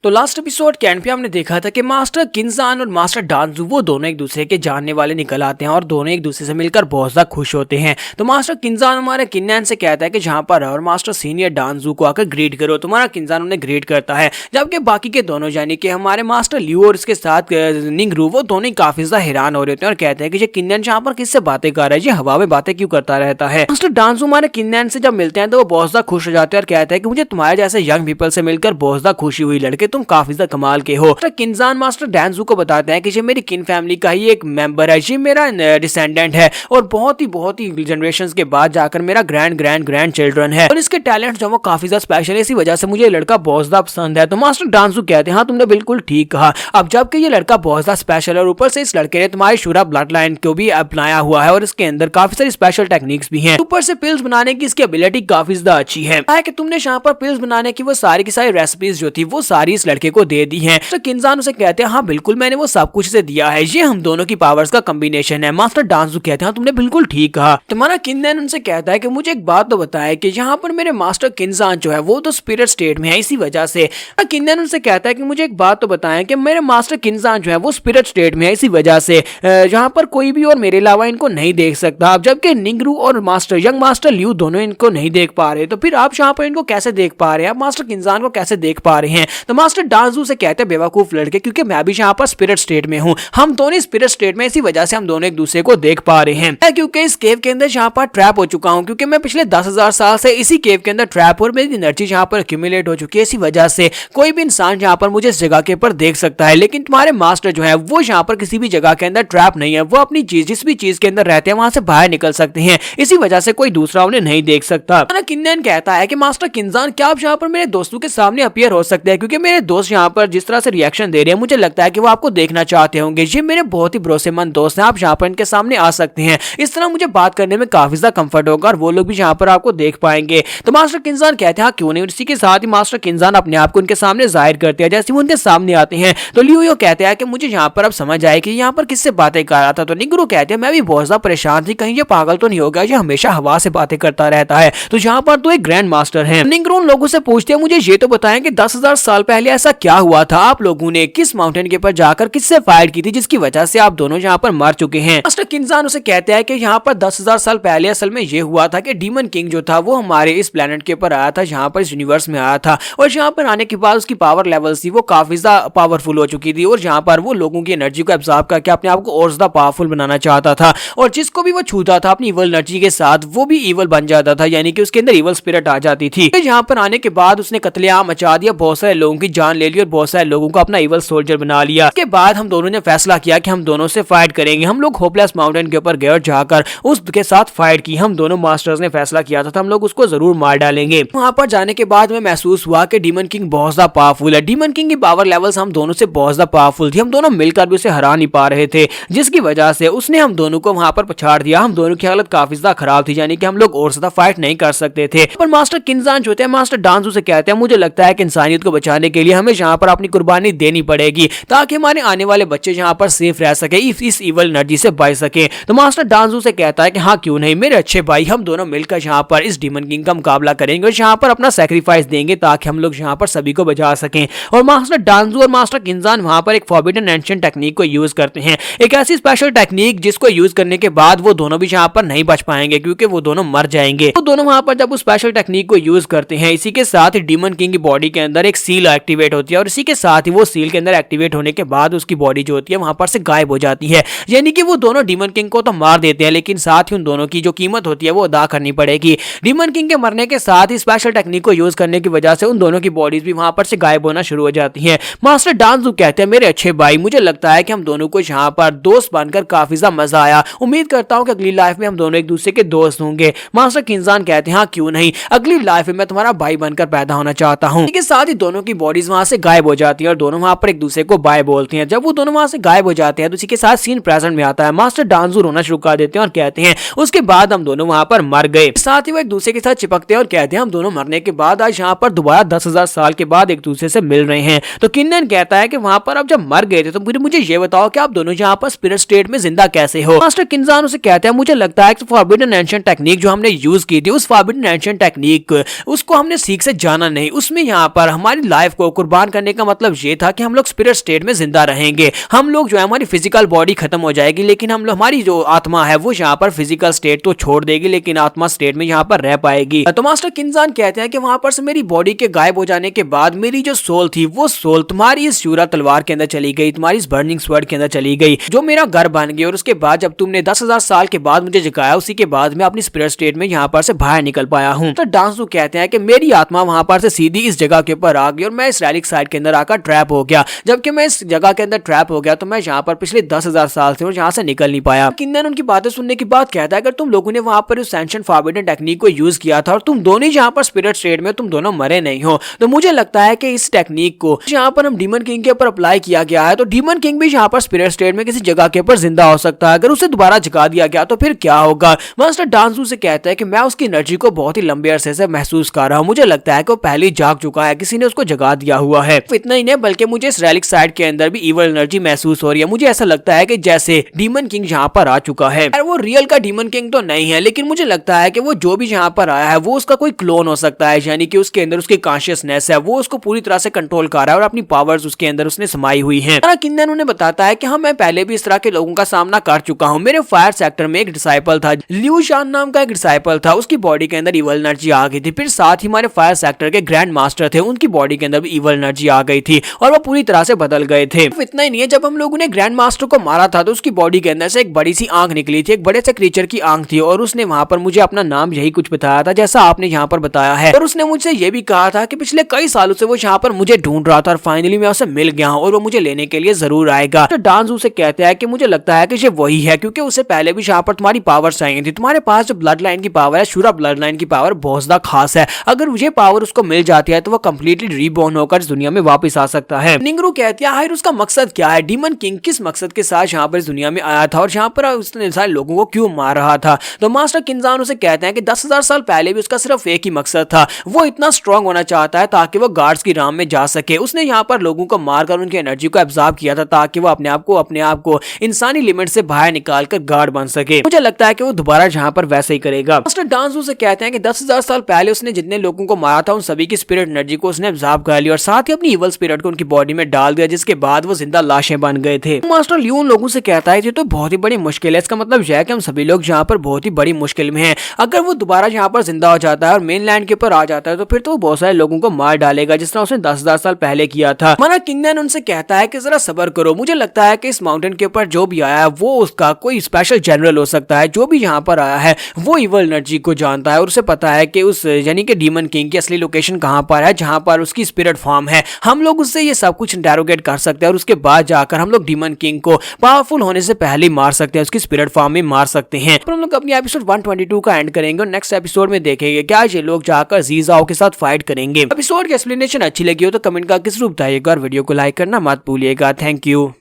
तो last episode के and पे हमने देखा था कि मास्टर किन्सान और मास्टर डांजू वो दोनों एक दूसरे के जानने वाले निकल आते हैं और दोनों एक दूसरे से मिलकर बहुत ज्यादा खुश होते हैं। तो मास्टर किन्सान हमारे किन्नैन से कहता है कि जहाँ पर और मास्टर सीनियर डांजू को आकर ग्रीट करो। तुम्हारा किन्सान उन्हें ग्रीट करता है, जबकि बाकी के दोनों यानी कि हमारे मास्टर लियो और इसके साथ निंगरू वो दोनों काफी ज्यादा हैरान हो रहे होते हैं और कहते हैं कि ये किन्नैन जहाँ पर किससे बातें कर रहा है, ये हवा में बातें क्यों करता रहता है। मास्टर डांजू हमारे किन्नैन से जब मिलते हैं तो वो बहुत ज्यादा खुश हो जाते हैं और कहते हैं कि मुझे तुम्हारे जैसे यंग पीपल से मिलकर बहुत ज्यादा खुशी हुई, लड़के तुम काफी ज्यादा कमाल के हो। किन्सान मास्टर डांजू को बताते हैं कि ये मेरी किन फैमिली का ही एक मेंबर है, ये मेरा डिसेंडेंट है और बहुत ही जनरेशंस के बाद जाकर मेरा ग्रैंड चिल्ड्रन है और इसके टैलेंट जो वो काफी ज्यादा स्पेशल है, इसी वजह से मुझे ये लड़का बहुत ज्यादा पसंद है। तो मास्टर डांजू कहते हैं हाँ तुमने बिल्कुल ठीक कहा। अब जबकि ये लड़का बहुत ज्यादा स्पेशल है और ऊपर से इस लड़के ने तुम्हारी शुरा ब्लड लाइन को भी अपनाया हुआ है और इसके अंदर काफी सारी स्पेशल टेक्निक्स भी हैं। ऊपर से पिल्स बनाने की इसकी एबिलिटी काफी ज्यादा अच्छी है कि तुमने यहाँ पर पिल्स बनाने की वो सारी की सारी रेसिपीज जो थी वो सारी इस लड़के को दे दी है। तो किन्सान उसे कहते हैं हाँ बिल्कुल मैंने वो सब कुछ से दिया है, ये हम दोनों की पावर्स का कॉम्बिनेशन है। मास्टर डांजू कहते हैं तुमने बिल्कुल ठीक कहा। तुम्हारा किन्नैन उनसे कहता है कि मुझे एक बात तो बताए कि यहाँ पर मेरे मास्टर किन्सान जो है वो तो स्पिरिट स्टेट में है, इसी वजह से किन्नैन उनसे कहता है कि मुझे एक बात तो बताएं कि मेरे मास्टर किन्सान जो है वो स्पिरिट स्टेट में है, इसी वजह से यहाँ पर कोई भी और मेरे अलावा इनको नहीं देख सकता। अब जबकि निंगरू और यंग मास्टर लियू दोनों इनको नहीं देख पा रहे, तो फिर आप यहाँ पर इनको कैसे देख पा रहे हैं, आप मास्टर किन्सान को कैसे देख पा रहे हैं। तो मास्टर डांजू से कहते हैं बेवकूफ लड़के, क्योंकि मैं भी यहाँ पर स्पिरिट स्टेट में हूँ, हम दोनों स्पिरिट स्टेट में, इसी वजह से हम दोनों एक दूसरे को देख पा रहे हैं। क्योंकि इस केव के अंदर यहाँ पर ट्रैप हो चुका हूँ, क्योंकि मैं पिछले 10,000 साल से इसी केव के अंदर ट्रैप और मेरी एनर्जी यहाँ पर एक्यूमुलेट हो चुकी है, इसी वजह से कोई भी इंसान यहाँ पर मुझे इस जगह के ऊपर देख सकता है। लेकिन तुम्हारे मास्टर जो है वो यहाँ पर किसी भी जगह के अंदर ट्रैप नहीं है, वो अपनी चीज जिस भी चीज के अंदर रहते हैं वहां से बाहर निकल सकते हैं, इसी वजह से कोई दूसरा उन्हें नहीं देख सकता। किन्नैन कहता है कि मास्टर किन्सान क्या आप यहाँ पर मेरे दोस्तों के सामने अपीयर हो सकते हैं, क्योंकि मेरे दोस्त यहाँ पर जिस तरह से रिएक्शन दे रहे हैं मुझे लगता है कि वो आपको देखना चाहते होंगे, ये मेरे बहुत ही भरोसेमंद दोस्त हैं, आप यहाँ पर इनके सामने आ सकते हैं, इस तरह मुझे बात करने में काफी ज्यादा कंफर्ट होगा और वो लोग भी यहाँ पर आपको देख पाएंगे। तो मास्टर किन्सान कहते हैं हाँ क्यों नहीं। इसी के साथ ही मास्टर किन्सान अपने आप को उनके सामने जाहिर करते हैं। जैसे वो उनके सामने आते हैं तो लियो कहते हैं कि मुझे यहाँ पर अब समझ आए कि यहाँ पर किससे बातें कर रहा था। तो निंगरू कहते हैं मैं भी बहुत ज्यादा परेशान थी, कहीं ये पागल तो नहीं हो गया, ये हमेशा हवा से बातें करता रहता है, तो यहाँ पर तो एक ग्रैंड मास्टर है। निंगरू उन लोगों से पूछते हैं मुझे ये तो बताएं कि 10,000 साल पहले ऐसा क्या हुआ था, आप लोगों ने किस माउंटेन के ऊपर जाकर किससे फाइट की थी जिसकी वजह से आप दोनों यहाँ पर मर चुके हैं। मास्टर किन्सान उसे कहते हैं कि यहाँ पर 10,000 साल पहले असल में ये हुआ था कि डीमन किंग जो था वो हमारे इस प्लेनेट के ऊपर आया था, यहाँ पर इस यूनिवर्स में आया था और यहाँ पर आने के बाद उसकी पावर लेवल्स थी वो काफी ज्यादा पावरफुल हो चुकी थी और यहाँ पर वो लोगों की एनर्जी को एब्जॉर्ब करके अपने आप को और ज्यादा पावरफुल बनाना चाहता था और जिसको भी वो छूता था अपनी इवल एनर्जी के साथ वो भी इवल बन जाता था, यानी कि उसके अंदर इवल स्पिरिट आ जाती थी। यहाँ पर आने के बाद उसने कत्लेआम मचा दिया, बहुत सारे लोगों की जान ले ली और बहुत सारे लोगों को अपना इवल सोल्जर बना लिया। इसके बाद हम दोनों ने फैसला किया कि हम दोनों से फाइट करेंगे। हम लोग होपलेस माउंटेन के ऊपर गए और जाकर उसके साथ फाइट की। हम दोनों मास्टर्स ने फैसला किया था हम लोग उसको जरूर मार डालेंगे। वहां पर जाने के बाद में महसूस हुआ कि डीमन किंग बहुत ज्यादा पावरफुल है, डीमन किंग की पावर लेवल्स हम दोनों से बहुत ज्यादा पावरफुल थी, हम दोनों मिलकर भी उसे हरा नहीं पा रहे थे, जिसकी वजह से उसने हम दोनों को वहां पर पछाड़ दिया। हम दोनों की हालत काफी ज्यादा खराब थी, यानी कि हम लोग और ज्यादा फाइट नहीं कर सकते थे। पर मास्टर किन्सान जो थे मास्टर डांजू से कहते हैं मुझे लगता है कि इंसानियत को बचाने के लिए हमें यहाँ पर अपनी कुर्बानी देनी पड़ेगी ताकि हमारे आने वाले बच्चे यहाँ पर सेफ रह सके, इस इवल एनर्जी से बच सके। तो मास्टर डांजू से कहता है कि हाँ क्यों नहीं मेरे अच्छे भाई, हम दोनों मिलकर यहाँ पर इस डीमन किंग का मुकाबला करेंगे और यहाँ पर अपना सैक्रिफाइस देंगे ताकि हम लोग यहाँ पर सभी को बचा सकें। और मास्टर डांजू और मास्टर किन्सान वहां पर एक फॉरबिडन एंशिएंट टेक्निक को यूज करते हैं, एक ऐसी स्पेशल टेक्निक जिसको यूज करने के बाद वो दोनों भी यहाँ पर नहीं बच पाएंगे क्योंकि वो दोनों मर जाएंगे। तो दोनों वहां पर जब उस स्पेशल टेक्निक को यूज करते हैं, इसी के साथ ही डीमन किंग की बॉडी के अंदर एक सील एक्टिवेट होती है और इसी के साथ ही वो सील के अंदर एक्टिवेट होने के बाद उसकी बॉडी जो होती है वहां पर से गायब हो जाती है, यानी कि वो दोनों डीमन किंग को तो मार देते हैं लेकिन साथ ही उन दोनों की जो कीमत होती है वो अदा करनी पड़ेगी। डीमन किंग के मरने के साथ ही स्पेशल टेक्निक को यूज करने की वजह से उन दोनों की बॉडीज भी वहां पर से गायब होना शुरू हो जाती है। मास्टर डांजू कहते हैं मेरे अच्छे भाई, मुझे लगता है कि हम दोनों को यहाँ पर दोस्त बनकर काफी ज्यादा मजा आया, उम्मीद करता हूँ कि अगली लाइफ में हम दोनों एक दूसरे के दोस्त होंगे। मास्टर किन्सान कहते हैं हाँ क्यों नहीं, अगली लाइफ में मैं तुम्हारा भाई बनकर पैदा होना चाहता हूँ। इसके साथ ही दोनों की बॉडीज वहां से गायब हो जाती है और दोनों वहां पर एक दूसरे को बाय बोलते हैं। जब वो दोनों वहां से गायब हो जाते हैं तो इसी के साथ सीन प्रेजेंट में आता है। मास्टर डांजू रोना शुरू कर देते हैं और कहते हैं उसके बाद हम दोनों वहां पर मर गए। साथ ही वो एक दूसरे के साथ चिपकते हैं और कहते हैं हम दोनों मरने के बाद आज यहाँ पर दोबारा 10,000 साल के बाद एक दूसरे से मिल रहे हैं। तो किन्नैन कहता है कि वहां पर अब जब मर गए थे तो फिर मुझे ये बताओ कि आप दोनों यहाँ पर स्पिरिट स्टेट में जिंदा कैसे हो। मास्टर किन्सान उसे कहते हैं मुझे लगता है कि फॉरबिडन एंशिएंट टेक्निक जो हमने यूज की थी उस फॉरबिडन एंशिएंट टेक्निक उसको हमने सीख से जाना नहीं, उसमें यहाँ पर हमारी लाइफ को को कुर्बान करने का मतलब ये था कि हम लोग स्पिरिट स्टेट में जिंदा रहेंगे। हम लोग जो है हमारी फिजिकल बॉडी खत्म हो जाएगी, लेकिन हम लोग हमारी जो आत्मा है वो यहाँ पर फिजिकल स्टेट तो छोड़ देगी, लेकिन आत्मा स्टेट में यहाँ पर रह पाएगी। तो मास्टर किन्जान कहते हैं कि वहां पर से मेरी बॉडी के गायब हो जाने के बाद मेरी जो सोल थी वो सोल तुम्हारी इस शूरा तलवार के अंदर चली गई, तुम्हारी इस बर्निंग स्वर्ड के अंदर चली गई, जो मेरा घर बन गई। और उसके बाद जब तुमने 10,000 साल के बाद मुझे जगाया, उसी के बाद मैं अपनी स्पिरिट स्टेट में यहाँ पर से बाहर निकल पाया हूँ। तो डांसू कहते हैं कि मेरी आत्मा वहां पर से सीधी इस जगह के ऊपर आ गई और मैं इस रैलिक साइड के अंदर आकर ट्रैप हो गया। जबकि मैं इस जगह के अंदर ट्रैप हो गया तो मैं यहाँ पर पिछले 10,000 साल से और यहाँ से निकल नहीं पाया। किन्नन उनकी बातें सुनने के बाद कहता है अगर तुम लोगों ने वहां पर उस एंशिएंट फॉरबिडन टेक्निक को यूज किया था और तुम दोनों ही यहाँ पर स्पिरिट स्टेट में तुम दोनों मरे नहीं हो, तो मुझे लगता है कि इस टेक्निक को यहाँ पर हम डीमन किंग के ऊपर अप्लाई किया गया है, तो डीमन किंग भी यहाँ पर स्पिरिट स्टेट में किसी जगह के ऊपर जिंदा हो सकता है। अगर उसे दोबारा जगा दिया गया तो फिर क्या होगा। मास्टर डांसू से कहता है कि मैं उसकी एनर्जी को बहुत ही लंबे अरसे से महसूस कर रहा हूँ, मुझे लगता है कि वो पहले ही जाग चुका है, किसी ने उसको जगा दिया हुआ है। इतना ही नहीं बल्कि मुझे इस रैलिक साइड के अंदर भी इवल एनर्जी महसूस हो रही है। मुझे ऐसा लगता है कि जैसे डीमन किंग यहाँ पर आ चुका है। वो रियल का डीमन किंग तो नहीं है, लेकिन मुझे लगता है कि वो जो भी यहाँ पर आया है वो उसका कोई क्लोन हो सकता है, यानी कि उसके अंदर उसकी कॉन्शियसनेस है, वो उसको पूरी तरह से कंट्रोल कर रहा है और अपनी पावर्स उसके अंदर उसने समाई हुई है। किन्नन उन्हें बताता है कि हाँ मैं पहले भी इस तरह के लोगों का सामना कर चुका हूँ। मेरे फायर सेक्टर में एक डिसाइपल था, लियू शान नाम का एक डिसाइपल था, उसकी बॉडी के अंदर इवल एनर्जी आ गई थी। फिर साथ ही हमारे फायर सेक्टर के ग्रैंड मास्टर थे, उनकी बॉडी के अंदर भी इवल एनर्जी आ गई थी और वो पूरी तरह से बदल गए थे। इतना ही नहीं है, जब हम लोगों ने ग्रैंड मास्टर को मारा था तो उसकी बॉडी के अंदर से एक बड़ी सी आंख निकली थी, एक बड़े से क्रीचर की आंख थी और उसने वहां पर मुझे अपना नाम यही कुछ बताया था जैसा आपने यहाँ पर बताया है। और उसने मुझसे ये भी कहा था कि पिछले कई सालों से वो यहाँ पर मुझे ढूंढ रहा था और फाइनली मैं उसे मिल गया हूँ और वो मुझे लेने के लिए जरूर आएगा। तो डांस उसे कहता है कि मुझे लगता है कि ये वही है, क्योंकि उसे पहले भी यहाँ पर तुम्हारी पावर चाहिए थी। तुम्हारे पास जो ब्लड लाइन की पावर है, शूरा ब्लड लाइन की पावर बहुत ज्यादा खास है। अगर मुझे पावर उसको मिल जाती है तो वो कंप्लीटली रीबॉर्न होकर इस दुनिया में वापस आ सकता है। निंगरू कहती है आखिर उसका मकसद क्या है, डीमन किंग किस मकसद के साथ यहाँ पर इस दुनिया में आया था और यहाँ पर उसने सारे लोगों को क्यों मार रहा था। तो मास्टर किन्जान उसे कहते हैं कि 10,000 साल पहले भी उसका सिर्फ एक ही मकसद था, वो इतना स्ट्रांग होना चाहता है ताकि वो गार्ड्स की राह में जा सके। उसने यहाँ पर लोगों को मारकर उनकी एनर्जी को एब्जॉर्ब किया था ताकि वो अपने आप को इंसानी लिमिट से बाहर निकालकर गार्ड बन सके। मुझे लगता है कि वो दोबारा यहाँ पर वैसे ही करेगा। मास्टर डांसू से कहते हैं कि 10,000 साल पहले उसने जितने लोगों को मारा था उन सभी की स्पिरिट एनर्जी को उसने एब्जॉर्ब कर लिया और साथ ही अपनी इवल स्पिरिट को उनकी बॉडी में डाल दिया, जिसके बाद वो जिंदा लाशें बन गए थे। मास्टर लियू उन लोगों से कहता है ये तो बहुत ही बड़ी मुश्किल है, इसका मतलब यह है कि हम सभी लोग यहाँ पर बहुत ही बड़ी मुश्किल में हैं। अगर वो दोबारा यहाँ पर जिंदा हो जाता है और मेन लैंड के ऊपर आ जाता है तो फिर तो वो बहुत सारे लोगों को मार डालेगा जिस तरह उसने 10,000 साल पहले किया था। माना किन्नन उनसे कहता है कि जरा सब्र करो, मुझे लगता है कि इस माउंटेन के ऊपर जो भी आया है वो उसका कोई स्पेशल जनरल हो सकता है। जो भी यहाँ पर आया है वो इवल एनर्जी को जानता है और उसे पता है कि उस यानी कि डीमन किंग की असली लोकेशन कहाँ पर है, जहाँ पर उसकी स्पिरिट फॉर्म है। हम लोग उससे ये सब कुछ इंटेरोगेट कर सकते हैं और उसके बाद जाकर हम लोग डीमन किंग को पावरफुल होने से पहले मार सकते हैं, उसकी स्पिरिट फॉर्म में मार सकते हैं। तो हम लोग अपनी एपिसोड 122 का एंड करेंगे और नेक्स्ट एपिसोड में देखेंगे क्या ये लोग जाकर जीजाओ के साथ फाइट करेंगे। एपिसोड की एक्सप्लेनेशन अच्छी लगी हो तो कमेंट करके जरूर बताइएगा और वीडियो को लाइक करना मत भूलिएगा। Thank you.